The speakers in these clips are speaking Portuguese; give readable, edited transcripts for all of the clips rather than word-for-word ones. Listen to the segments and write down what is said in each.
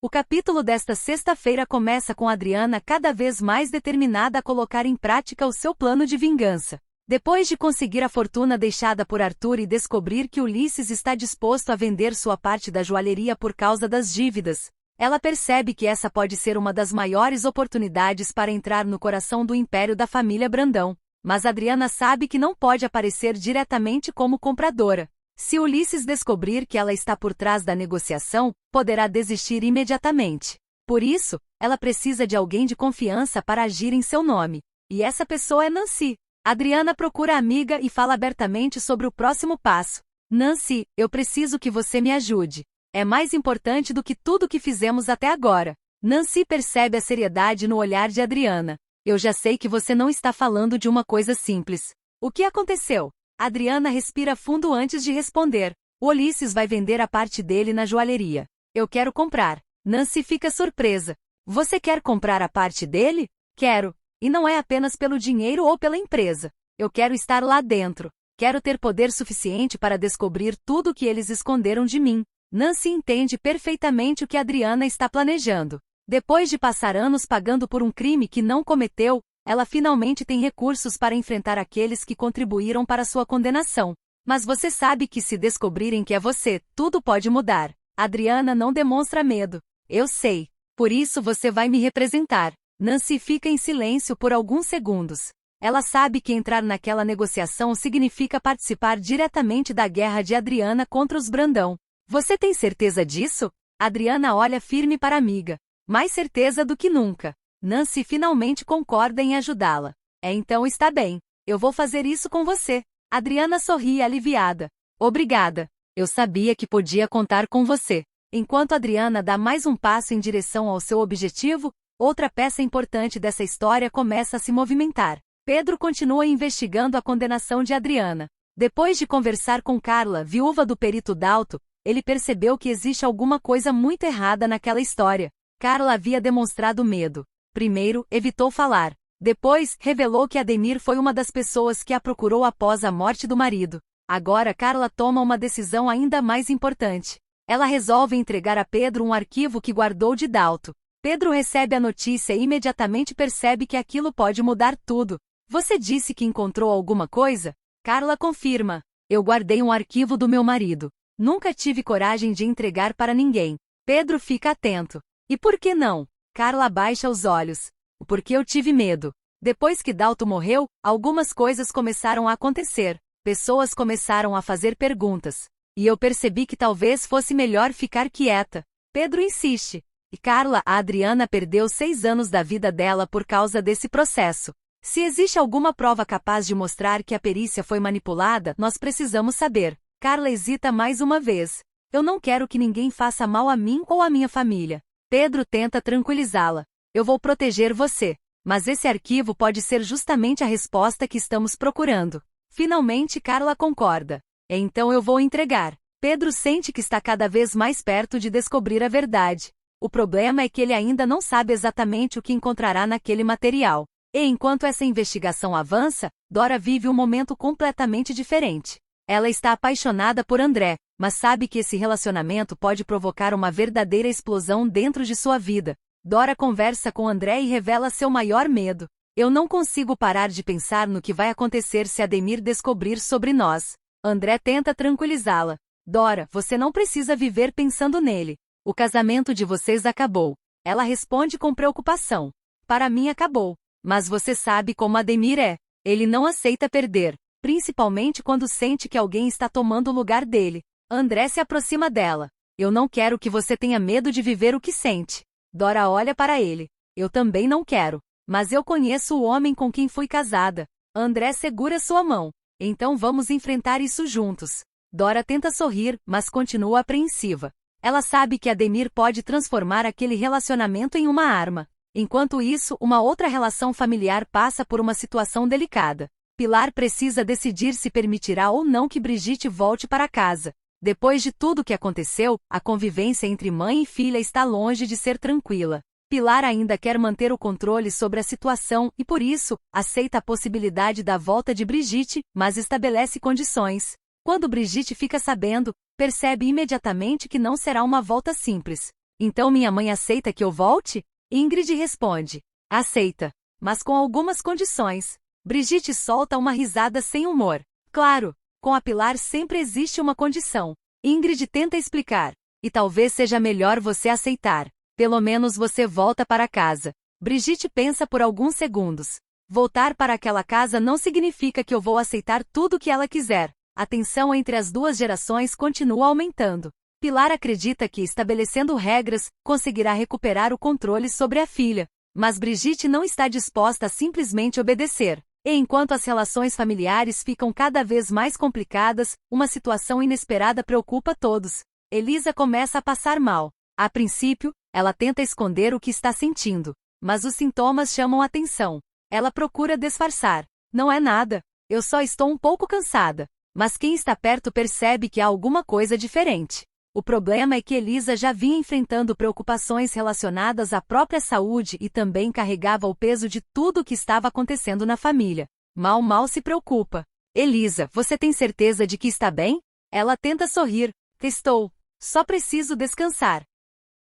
O capítulo desta sexta-feira começa com Adriana cada vez mais determinada a colocar em prática o seu plano de vingança. Depois de conseguir a fortuna deixada por Arthur e descobrir que Ulisses está disposto a vender sua parte da joalheria por causa das dívidas, ela percebe que essa pode ser uma das maiores oportunidades para entrar no coração do império da família Brandão. Mas Adriana sabe que não pode aparecer diretamente como compradora. Se Ulisses descobrir que ela está por trás da negociação, poderá desistir imediatamente. Por isso, ela precisa de alguém de confiança para agir em seu nome. E essa pessoa é Nancy. Adriana procura a amiga e fala abertamente sobre o próximo passo. Nancy, eu preciso que você me ajude. É mais importante do que tudo que fizemos até agora. Nancy percebe a seriedade no olhar de Adriana. Eu já sei que você não está falando de uma coisa simples. O que aconteceu? Adriana respira fundo antes de responder. O Ulisses vai vender a parte dele na joalheria. Eu quero comprar. Nancy fica surpresa. Você quer comprar a parte dele? Quero. E não é apenas pelo dinheiro ou pela empresa. Eu quero estar lá dentro. Quero ter poder suficiente para descobrir tudo o que eles esconderam de mim. Nancy entende perfeitamente o que Adriana está planejando. Depois de passar anos pagando por um crime que não cometeu, ela finalmente tem recursos para enfrentar aqueles que contribuíram para sua condenação. Mas você sabe que se descobrirem que é você, tudo pode mudar. Adriana não demonstra medo. Eu sei. Por isso você vai me representar. Nancy fica em silêncio por alguns segundos. Ela sabe que entrar naquela negociação significa participar diretamente da guerra de Adriana contra os Brandão. Você tem certeza disso? Adriana olha firme para a amiga. Mais certeza do que nunca. Nancy finalmente concorda em ajudá-la. Então está bem. Eu vou fazer isso com você. Adriana sorri aliviada. Obrigada. Eu sabia que podia contar com você. Enquanto Adriana dá mais um passo em direção ao seu objetivo, outra peça importante dessa história começa a se movimentar. Pedro continua investigando a condenação de Adriana. Depois de conversar com Carla, viúva do perito Dalto, ele percebeu que existe alguma coisa muito errada naquela história. Carla havia demonstrado medo. Primeiro, evitou falar. Depois, revelou que Ademir foi uma das pessoas que a procurou após a morte do marido. Agora Carla toma uma decisão ainda mais importante. Ela resolve entregar a Pedro um arquivo que guardou de Dalto. Pedro recebe a notícia e imediatamente percebe que aquilo pode mudar tudo. Você disse que encontrou alguma coisa? Carla confirma. Eu guardei um arquivo do meu marido. Nunca tive coragem de entregar para ninguém. Pedro fica atento. E por que não? Carla baixa os olhos. Porque eu tive medo. Depois que Dalto morreu, algumas coisas começaram a acontecer. Pessoas começaram a fazer perguntas. E eu percebi que talvez fosse melhor ficar quieta. Pedro insiste. E Carla, a Adriana perdeu 6 anos da vida dela por causa desse processo. Se existe alguma prova capaz de mostrar que a perícia foi manipulada, nós precisamos saber. Carla hesita mais uma vez. Eu não quero que ninguém faça mal a mim ou à minha família. Pedro tenta tranquilizá-la. Eu vou proteger você. Mas esse arquivo pode ser justamente a resposta que estamos procurando. Finalmente Carla concorda. Então eu vou entregar. Pedro sente que está cada vez mais perto de descobrir a verdade. O problema é que ele ainda não sabe exatamente o que encontrará naquele material. E enquanto essa investigação avança, Dora vive um momento completamente diferente. Ela está apaixonada por André, mas sabe que esse relacionamento pode provocar uma verdadeira explosão dentro de sua vida. Dora conversa com André e revela seu maior medo. Eu não consigo parar de pensar no que vai acontecer se Ademir descobrir sobre nós. André tenta tranquilizá-la. Dora, você não precisa viver pensando nele. O casamento de vocês acabou. Ela responde com preocupação. Para mim acabou. Mas você sabe como Ademir é. Ele não aceita perder. Principalmente quando sente que alguém está tomando o lugar dele. André se aproxima dela. Eu não quero que você tenha medo de viver o que sente. Dora olha para ele. Eu também não quero. Mas eu conheço o homem com quem fui casada. André segura sua mão. Então vamos enfrentar isso juntos. Dora tenta sorrir, mas continua apreensiva. Ela sabe que Ademir pode transformar aquele relacionamento em uma arma. Enquanto isso, uma outra relação familiar passa por uma situação delicada. Pilar precisa decidir se permitirá ou não que Brigitte volte para casa. Depois de tudo o que aconteceu, a convivência entre mãe e filha está longe de ser tranquila. Pilar ainda quer manter o controle sobre a situação e, por isso, aceita a possibilidade da volta de Brigitte, mas estabelece condições. Quando Brigitte fica sabendo, percebe imediatamente que não será uma volta simples. Então minha mãe aceita que eu volte? Ingrid responde: aceita, mas com algumas condições. Brigitte solta uma risada sem humor. Claro, com a Pilar sempre existe uma condição. Ingrid tenta explicar. E talvez seja melhor você aceitar. Pelo menos você volta para casa. Brigitte pensa por alguns segundos. Voltar para aquela casa não significa que eu vou aceitar tudo o que ela quiser. A tensão entre as duas gerações continua aumentando. Pilar acredita que, estabelecendo regras, conseguirá recuperar o controle sobre a filha. Mas Brigitte não está disposta a simplesmente obedecer. E enquanto as relações familiares ficam cada vez mais complicadas, uma situação inesperada preocupa todos. Elisa começa a passar mal. A princípio, ela tenta esconder o que está sentindo. Mas os sintomas chamam atenção. Ela procura disfarçar. Não é nada. Eu só estou um pouco cansada. Mas quem está perto percebe que há alguma coisa diferente. O problema é que Elisa já vinha enfrentando preocupações relacionadas à própria saúde e também carregava o peso de tudo o que estava acontecendo na família. Mal se preocupa. Elisa, você tem certeza de que está bem? Ela tenta sorrir. Estou. Só preciso descansar.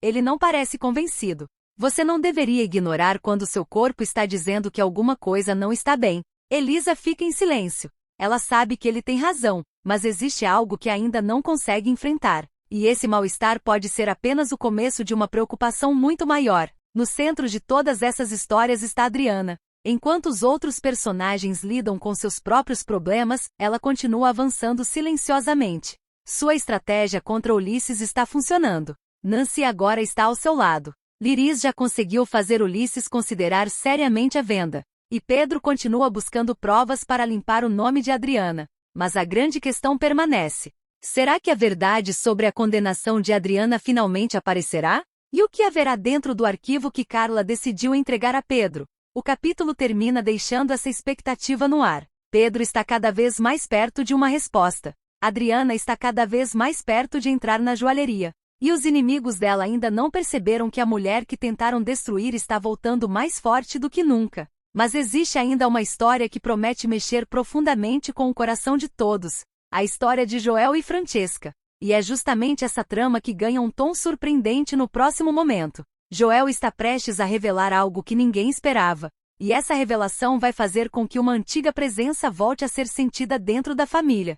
Ele não parece convencido. Você não deveria ignorar quando seu corpo está dizendo que alguma coisa não está bem. Elisa fica em silêncio. Ela sabe que ele tem razão, mas existe algo que ainda não consegue enfrentar. E esse mal-estar pode ser apenas o começo de uma preocupação muito maior. No centro de todas essas histórias está Adriana. Enquanto os outros personagens lidam com seus próprios problemas, ela continua avançando silenciosamente. Sua estratégia contra Ulisses está funcionando. Nancy agora está ao seu lado. Liris já conseguiu fazer Ulisses considerar seriamente a venda. E Pedro continua buscando provas para limpar o nome de Adriana. Mas a grande questão permanece. Será que a verdade sobre a condenação de Adriana finalmente aparecerá? E o que haverá dentro do arquivo que Carla decidiu entregar a Pedro? O capítulo termina deixando essa expectativa no ar. Pedro está cada vez mais perto de uma resposta. Adriana está cada vez mais perto de entrar na joalheria. E os inimigos dela ainda não perceberam que a mulher que tentaram destruir está voltando mais forte do que nunca. Mas existe ainda uma história que promete mexer profundamente com o coração de todos. A história de Joel e Francesca. E é justamente essa trama que ganha um tom surpreendente no próximo momento. Joel está prestes a revelar algo que ninguém esperava. E essa revelação vai fazer com que uma antiga presença volte a ser sentida dentro da família.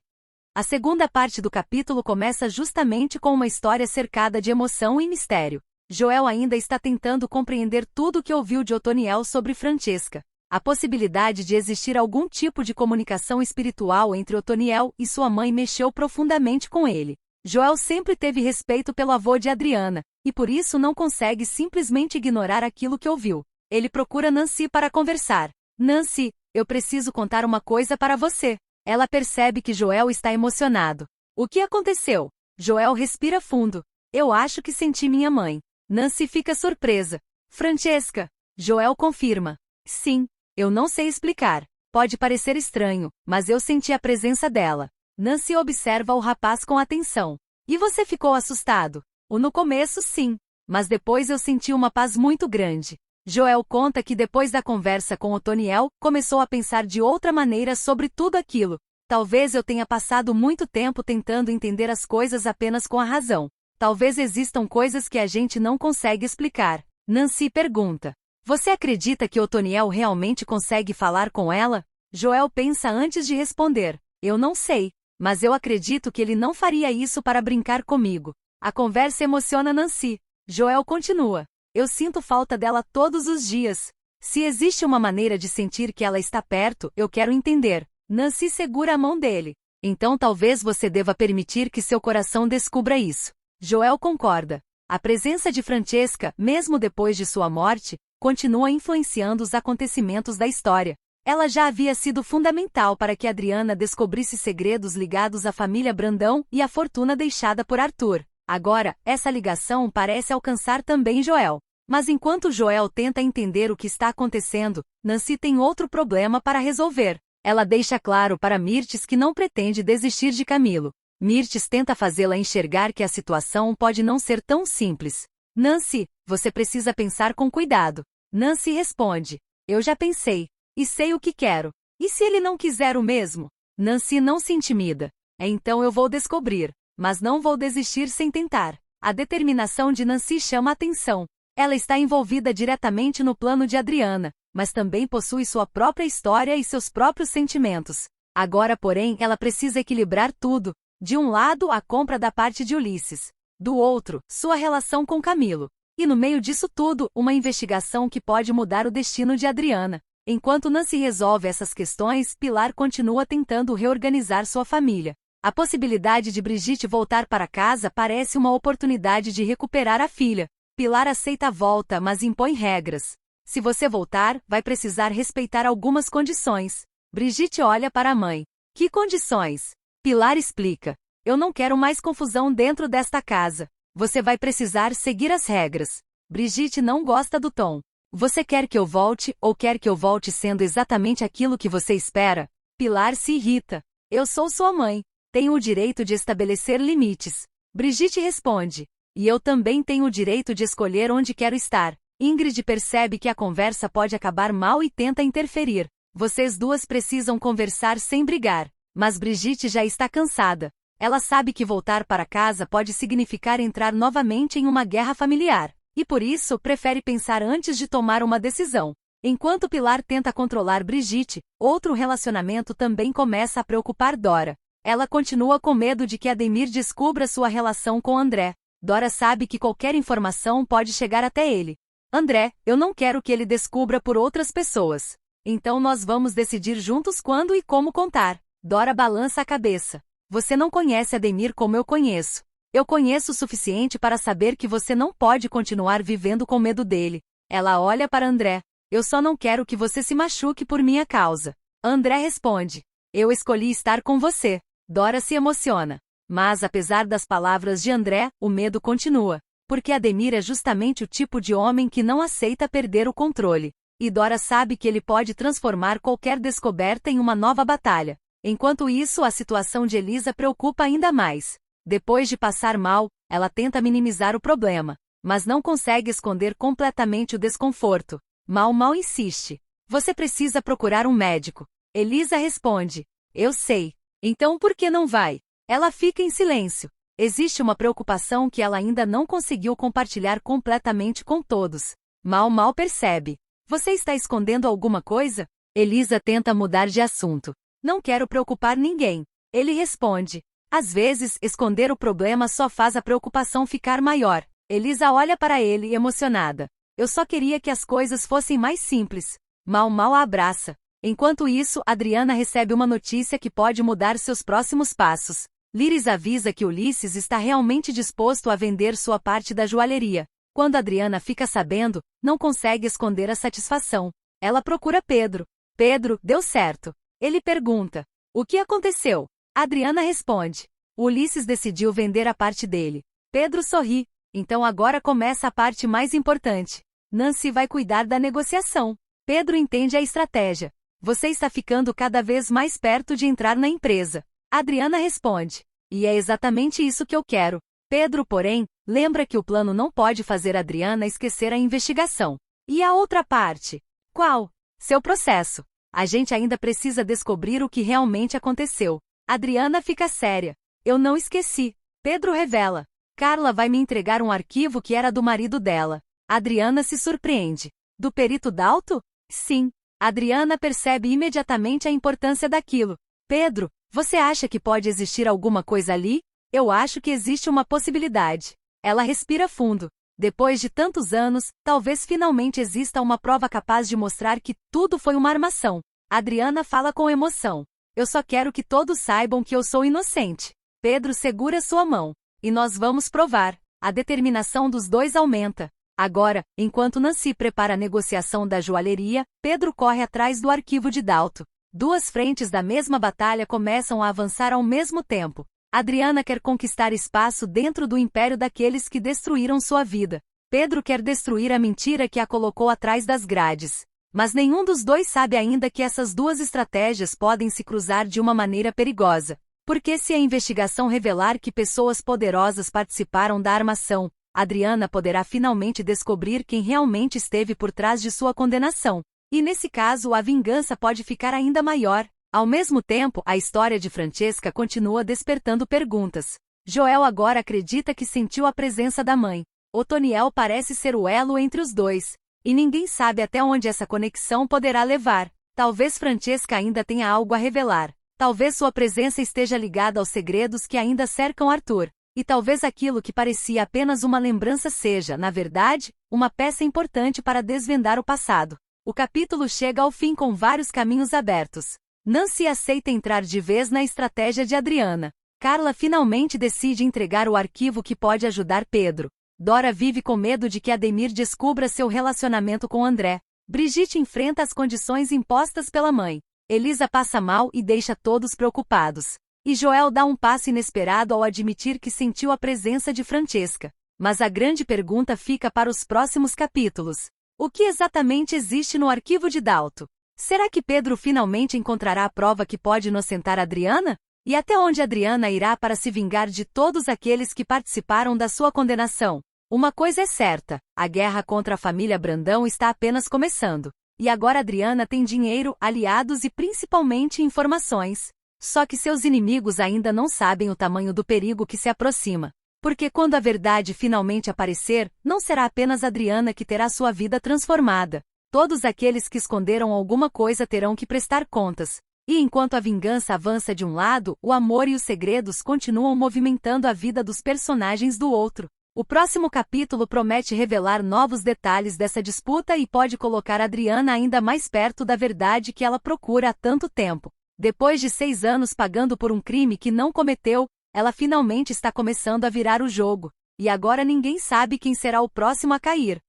A segunda parte do capítulo começa justamente com uma história cercada de emoção e mistério. Joel ainda está tentando compreender tudo o que ouviu de Otoniel sobre Francesca. A possibilidade de existir algum tipo de comunicação espiritual entre Otoniel e sua mãe mexeu profundamente com ele. Joel sempre teve respeito pelo avô de Adriana, e por isso não consegue simplesmente ignorar aquilo que ouviu. Ele procura Nancy para conversar. Nancy, eu preciso contar uma coisa para você. Ela percebe que Joel está emocionado. O que aconteceu? Joel respira fundo. Eu acho que senti minha mãe. Nancy fica surpresa. Francesca. Joel confirma. Sim. Eu não sei explicar. Pode parecer estranho, mas eu senti a presença dela. Nancy observa o rapaz com atenção. E você ficou assustado? No começo, sim. Mas depois eu senti uma paz muito grande. Joel conta que depois da conversa com Otoniel, começou a pensar de outra maneira sobre tudo aquilo. Talvez eu tenha passado muito tempo tentando entender as coisas apenas com a razão. Talvez existam coisas que a gente não consegue explicar. Nancy pergunta. Você acredita que Otoniel realmente consegue falar com ela? Joel pensa antes de responder. Eu não sei, mas eu acredito que ele não faria isso para brincar comigo. A conversa emociona Nancy. Joel continua. Eu sinto falta dela todos os dias. Se existe uma maneira de sentir que ela está perto, eu quero entender. Nancy segura a mão dele. Então talvez você deva permitir que seu coração descubra isso. Joel concorda. A presença de Francesca, mesmo depois de sua morte, continua influenciando os acontecimentos da história. Ela já havia sido fundamental para que Adriana descobrisse segredos ligados à família Brandão e à fortuna deixada por Arthur. Agora, essa ligação parece alcançar também Joel. Mas enquanto Joel tenta entender o que está acontecendo, Nancy tem outro problema para resolver. Ela deixa claro para Mirtes que não pretende desistir de Camilo. Mirtes tenta fazê-la enxergar que a situação pode não ser tão simples. Nancy, você precisa pensar com cuidado. Nancy responde. Eu já pensei. E sei o que quero. E se ele não quiser o mesmo? Nancy não se intimida. Então eu vou descobrir. Mas não vou desistir sem tentar. A determinação de Nancy chama a atenção. Ela está envolvida diretamente no plano de Adriana, mas também possui sua própria história e seus próprios sentimentos. Agora, porém, ela precisa equilibrar tudo. De um lado, a compra da parte de Ulisses. Do outro, sua relação com Camilo. E no meio disso tudo, uma investigação que pode mudar o destino de Adriana. Enquanto Nancy resolve essas questões, Pilar continua tentando reorganizar sua família. A possibilidade de Brigitte voltar para casa parece uma oportunidade de recuperar a filha. Pilar aceita a volta, mas impõe regras. Se você voltar, vai precisar respeitar algumas condições. Brigitte olha para a mãe. Que condições? Pilar explica. Eu não quero mais confusão dentro desta casa. Você vai precisar seguir as regras. Brigitte não gosta do tom. Você quer que eu volte, ou quer que eu volte sendo exatamente aquilo que você espera? Pilar se irrita. Eu sou sua mãe. Tenho o direito de estabelecer limites. Brigitte responde. E eu também tenho o direito de escolher onde quero estar. Ingrid percebe que a conversa pode acabar mal e tenta interferir. Vocês duas precisam conversar sem brigar. Mas Brigitte já está cansada. Ela sabe que voltar para casa pode significar entrar novamente em uma guerra familiar. E por isso, prefere pensar antes de tomar uma decisão. Enquanto Pilar tenta controlar Brigitte, outro relacionamento também começa a preocupar Dora. Ela continua com medo de que Ademir descubra sua relação com André. Dora sabe que qualquer informação pode chegar até ele. André, eu não quero que ele descubra por outras pessoas. Então nós vamos decidir juntos quando e como contar. Dora balança a cabeça. Você não conhece Ademir como eu conheço. Eu conheço o suficiente para saber que você não pode continuar vivendo com medo dele. Ela olha para André. Eu só não quero que você se machuque por minha causa. André responde. Eu escolhi estar com você. Dora se emociona. Mas apesar das palavras de André, o medo continua. Porque Ademir é justamente o tipo de homem que não aceita perder o controle. E Dora sabe que ele pode transformar qualquer descoberta em uma nova batalha. Enquanto isso, a situação de Elisa preocupa ainda mais. Depois de passar mal, ela tenta minimizar o problema, mas não consegue esconder completamente o desconforto. Mal insiste. Você precisa procurar um médico. Elisa responde. Eu sei. Então por que não vai? Ela fica em silêncio. Existe uma preocupação que ela ainda não conseguiu compartilhar completamente com todos. Mal percebe. Você está escondendo alguma coisa? Elisa tenta mudar de assunto. Não quero preocupar ninguém. Ele responde. Às vezes, esconder o problema só faz a preocupação ficar maior. Elisa olha para ele emocionada. Eu só queria que as coisas fossem mais simples. Mal a abraça. Enquanto isso, Adriana recebe uma notícia que pode mudar seus próximos passos. Liris avisa que Ulisses está realmente disposto a vender sua parte da joalheria. Quando Adriana fica sabendo, não consegue esconder a satisfação. Ela procura Pedro. Pedro, deu certo. Ele pergunta. O que aconteceu? Adriana responde. Ulisses decidiu vender a parte dele. Pedro sorri. Então agora começa a parte mais importante. Nancy vai cuidar da negociação. Pedro entende a estratégia. Você está ficando cada vez mais perto de entrar na empresa. Adriana responde. E é exatamente isso que eu quero. Pedro, porém, lembra que o plano não pode fazer Adriana esquecer a investigação. E a outra parte? Qual? Seu processo. A gente ainda precisa descobrir o que realmente aconteceu. Adriana fica séria. Eu não esqueci. Pedro revela. Carla vai me entregar um arquivo que era do marido dela. Adriana se surpreende. Do perito Dalto? Sim. Adriana percebe imediatamente a importância daquilo. Pedro, você acha que pode existir alguma coisa ali? Eu acho que existe uma possibilidade. Ela respira fundo. Depois de tantos anos, talvez finalmente exista uma prova capaz de mostrar que tudo foi uma armação. Adriana fala com emoção. Eu só quero que todos saibam que eu sou inocente. Pedro segura sua mão. E nós vamos provar. A determinação dos dois aumenta. Agora, enquanto Nancy prepara a negociação da joalheria, Pedro corre atrás do arquivo de Dalto. Duas frentes da mesma batalha começam a avançar ao mesmo tempo. Adriana quer conquistar espaço dentro do império daqueles que destruíram sua vida. Pedro quer destruir a mentira que a colocou atrás das grades. Mas nenhum dos dois sabe ainda que essas duas estratégias podem se cruzar de uma maneira perigosa. Porque se a investigação revelar que pessoas poderosas participaram da armação, Adriana poderá finalmente descobrir quem realmente esteve por trás de sua condenação. E nesse caso a vingança pode ficar ainda maior. Ao mesmo tempo, a história de Francesca continua despertando perguntas. Joel agora acredita que sentiu a presença da mãe. Otoniel parece ser o elo entre os dois. E ninguém sabe até onde essa conexão poderá levar. Talvez Francesca ainda tenha algo a revelar. Talvez sua presença esteja ligada aos segredos que ainda cercam Arthur. E talvez aquilo que parecia apenas uma lembrança seja, na verdade, uma peça importante para desvendar o passado. O capítulo chega ao fim com vários caminhos abertos. Nancy aceita entrar de vez na estratégia de Adriana. Carla finalmente decide entregar o arquivo que pode ajudar Pedro. Dora vive com medo de que Ademir descubra seu relacionamento com André. Brigitte enfrenta as condições impostas pela mãe. Elisa passa mal e deixa todos preocupados. E Joel dá um passo inesperado ao admitir que sentiu a presença de Francesca. Mas a grande pergunta fica para os próximos capítulos. O que exatamente existe no arquivo de Dalton? Será que Pedro finalmente encontrará a prova que pode inocentar Adriana? E até onde Adriana irá para se vingar de todos aqueles que participaram da sua condenação? Uma coisa é certa, a guerra contra a família Brandão está apenas começando. E agora Adriana tem dinheiro, aliados e principalmente informações. Só que seus inimigos ainda não sabem o tamanho do perigo que se aproxima. Porque quando a verdade finalmente aparecer, não será apenas Adriana que terá sua vida transformada. Todos aqueles que esconderam alguma coisa terão que prestar contas. E enquanto a vingança avança de um lado, o amor e os segredos continuam movimentando a vida dos personagens do outro. O próximo capítulo promete revelar novos detalhes dessa disputa e pode colocar Adriana ainda mais perto da verdade que ela procura há tanto tempo. Depois de 6 anos pagando por um crime que não cometeu, ela finalmente está começando a virar o jogo. E agora ninguém sabe quem será o próximo a cair.